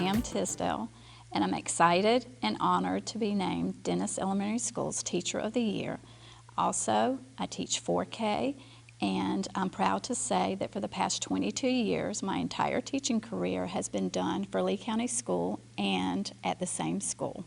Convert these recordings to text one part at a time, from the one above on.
Pam Tisdale, and I'm excited and honored to be named Dennis Elementary School's Teacher of the Year. Also, I teach 4K, and I'm proud to say that for the past 22 years, my entire teaching career has been done for Lee County School and at the same school.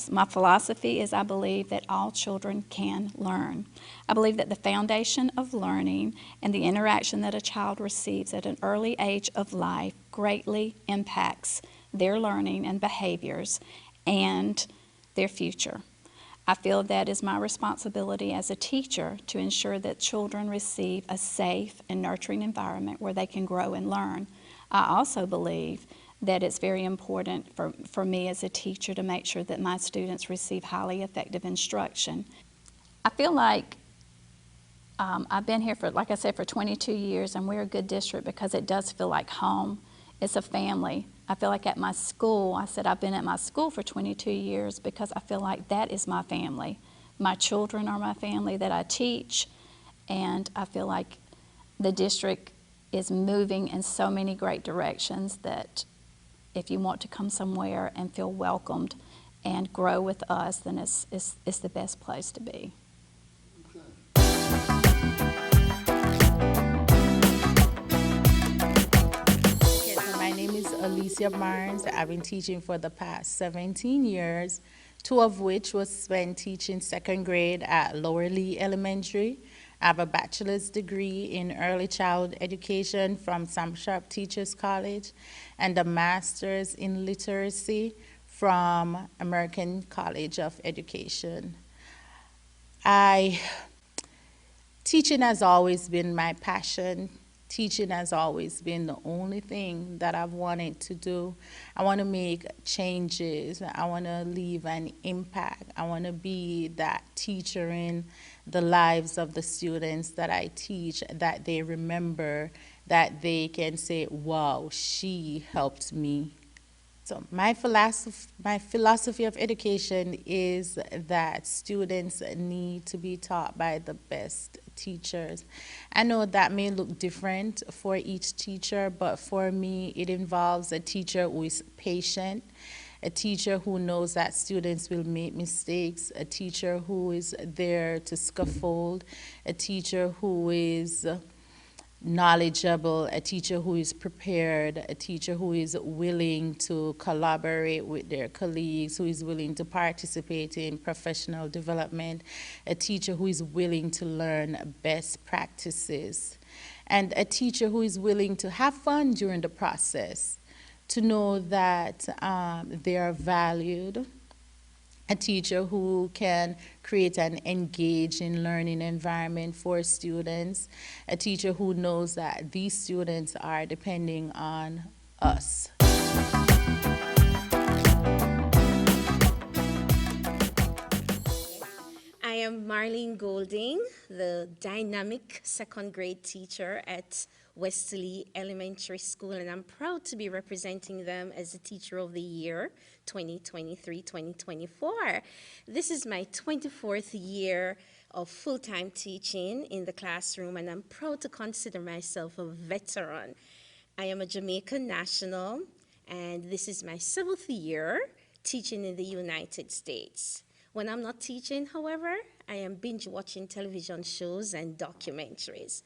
My philosophy is I believe that all children can learn. I believe that the foundation of learning and the interaction that a child receives at an early age of life greatly impacts their learning and behaviors and their future. I feel that is my responsibility as a teacher to ensure that children receive a safe and nurturing environment where they can grow and learn. I also believe that it's very important for me as a teacher to make sure that my students receive highly effective instruction. I feel like I've been here for, like I said, for 22 years, and we're a good district because it does feel like home. It's a family. I feel like at my school, I said I've been at my school for 22 years because I feel like that is my family. My children are my family that I teach, and I feel like the district is moving in so many great directions that if you want to come somewhere and feel welcomed and grow with us, then it's the best place to be. Okay, so my name is Alicia Barnes. I've been teaching for the past 17 years, 2 of which was spent teaching second grade at Lower Lee Elementary. I have a bachelor's degree in early childhood education from Sam Sharp Teachers College and a master's in literacy from American College of Education. I Teaching has always been my passion. Teaching has always been the only thing that I've wanted to do. I want to make changes. I want to leave an impact. I want to be that teacher in the lives of the students that I teach, that they remember, that they can say, wow, she helped me. So my philosophy of education is that students need to be taught by the best teachers. I know that may look different for each teacher, but for me, it involves a teacher who is patient, a teacher who knows that students will make mistakes, a teacher who is there to scaffold, a teacher who is knowledgeable, a teacher who is prepared, a teacher who is willing to collaborate with their colleagues, who is willing to participate in professional development, a teacher who is willing to learn best practices, and a teacher who is willing to have fun during the process, to know that they are valued, a teacher who can create an engaging learning environment for students, a teacher who knows that these students are depending on us. I am Marlene Golding, the dynamic second grade teacher at Westerly Elementary School, and I'm proud to be representing them as the Teacher of the Year 2023-2024. This is my 24th year of full-time teaching in the classroom, and I'm proud to consider myself a veteran. I am a Jamaican national, and this is my 7th year teaching in the United States. When I'm not teaching, however, I am binge watching television shows and documentaries.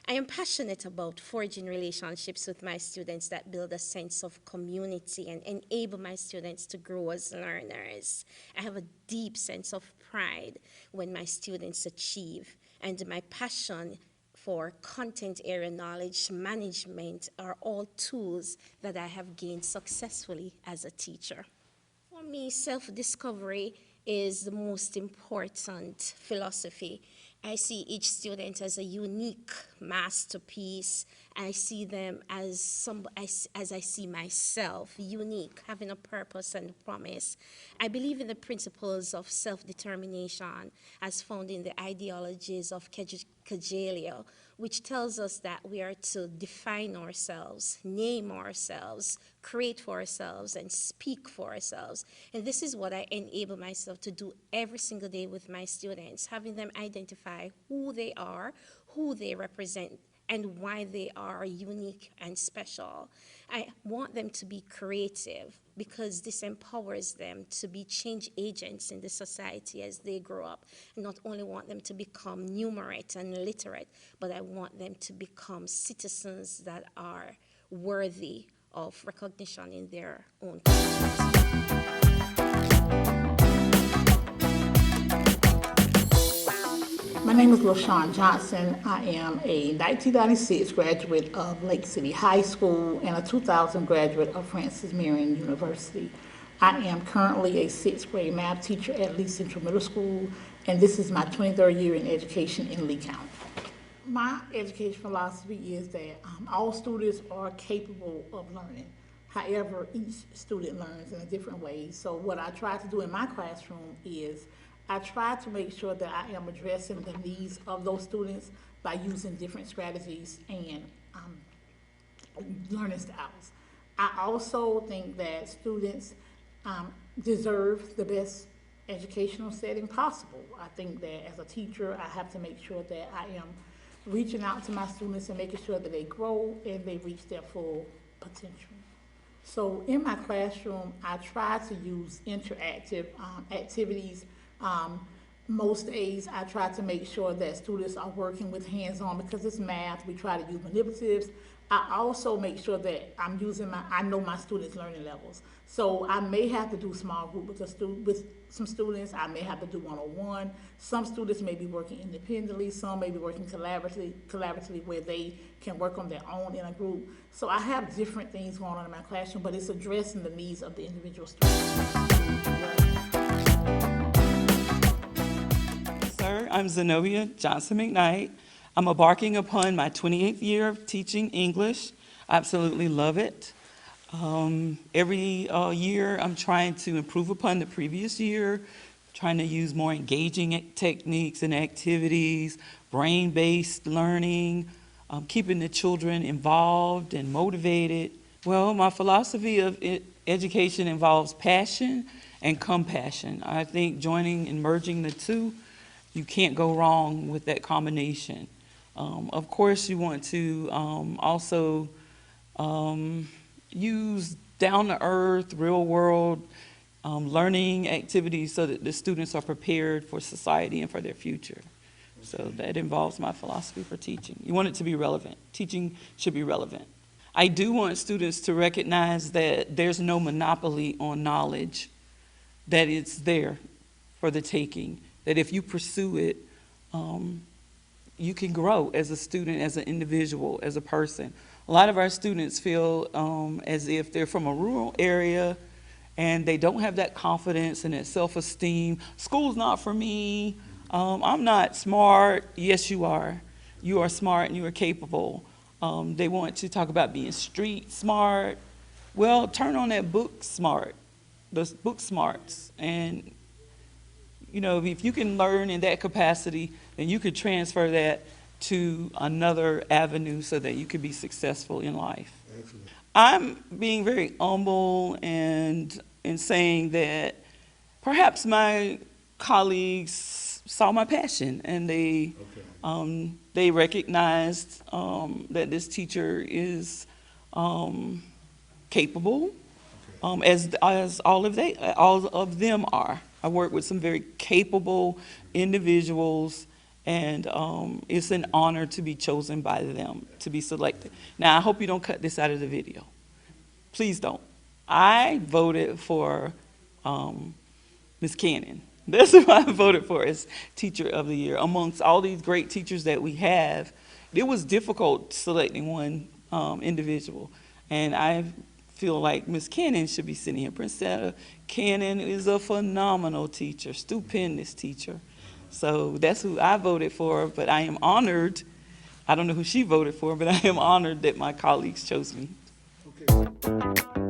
I am passionate about forging relationships with my students that build a sense of community and enable my students to grow as learners. I have a deep sense of pride when my students achieve, and my passion for content area knowledge management are all tools that I have gained successfully as a teacher. For me, self-discovery is the most important philosophy. I see each student as a unique masterpiece. I see them as I see myself, unique, having a purpose and a promise. I believe in the principles of self-determination as found in the ideologies of Cajalio, which tells us that we are to define ourselves, name ourselves, create for ourselves, and speak for ourselves. And this is what I enable myself to do every single day with my students, having them identify who they are, who they represent, and why they are unique and special. I want them to be creative because this empowers them to be change agents in the society as they grow up. I not only want them to become numerate and literate, but I want them to become citizens that are worthy of recognition in their own communities. My name is LaShawn Johnson. I am a 1996 graduate of Lake City High School and a 2000 graduate of Francis Marion University. I am currently a 6th grade math teacher at Lee Central Middle School, and this is my 23rd year in education in Lee County. My education philosophy is that all students are capable of learning. However, each student learns in a different way. So what I try to do in my classroom is I try to make sure that I am addressing the needs of those students by using different strategies and learning styles. I also think that students deserve the best educational setting possible. I think that as a teacher, I have to make sure that I am reaching out to my students and making sure that they grow and they reach their full potential. So in my classroom, I try to use interactive activities. Most days I try to make sure that students are working with hands-on because it's math. We try to use manipulatives. I also make sure that I'm using I know my students' learning levels. So I may have to do small group with some students. I may have to do one-on-one. Some students may be working independently. Some may be working collaboratively where they can work on their own in a group. So I have different things going on in my classroom, but it's addressing the needs of the individual students. I'm Zenobia Johnson McKnight. I'm embarking upon my 28th year of teaching English. I absolutely love it. Every year I'm trying to improve upon the previous year, trying to use more engaging techniques and activities, brain-based learning, keeping the children involved and motivated. Well, my philosophy of education involves passion and compassion. I think joining and merging the two, you can't go wrong with that combination. Of course, you want to also use down-to-earth, real-world learning activities so that the students are prepared for society and for their future. So that involves my philosophy for teaching. You want it to be relevant. Teaching should be relevant. I do want students to recognize that there's no monopoly on knowledge, that it's there for the taking, that if you pursue it, you can grow as a student, as an individual, as a person. A lot of our students feel as if they're from a rural area and they don't have that confidence and that self-esteem. School's not for me. I'm not smart. Yes, you are. You are smart and you are capable. They want to talk about being street smart. Well, turn on that book smart, those book smarts, and you know, if you can learn in that capacity, then you could transfer that to another avenue so that you could be successful in life. Excellent. I'm being very humble and in saying that perhaps my colleagues saw my passion and they recognized that this teacher is capable, as all of them are. I work with some very capable individuals, and it's an honor to be chosen by them, to be selected. Now, I hope you don't cut this out of the video. Please don't. I voted for Ms. Cannon. That's who I voted for as Teacher of the Year. Amongst all these great teachers that we have, it was difficult selecting one individual, and I feel like Ms. Cannon should be sitting here. Princetta Cannon is a phenomenal teacher, stupendous teacher. So that's who I voted for, but I am honored. I don't know who she voted for, but I am honored that my colleagues chose me. Okay.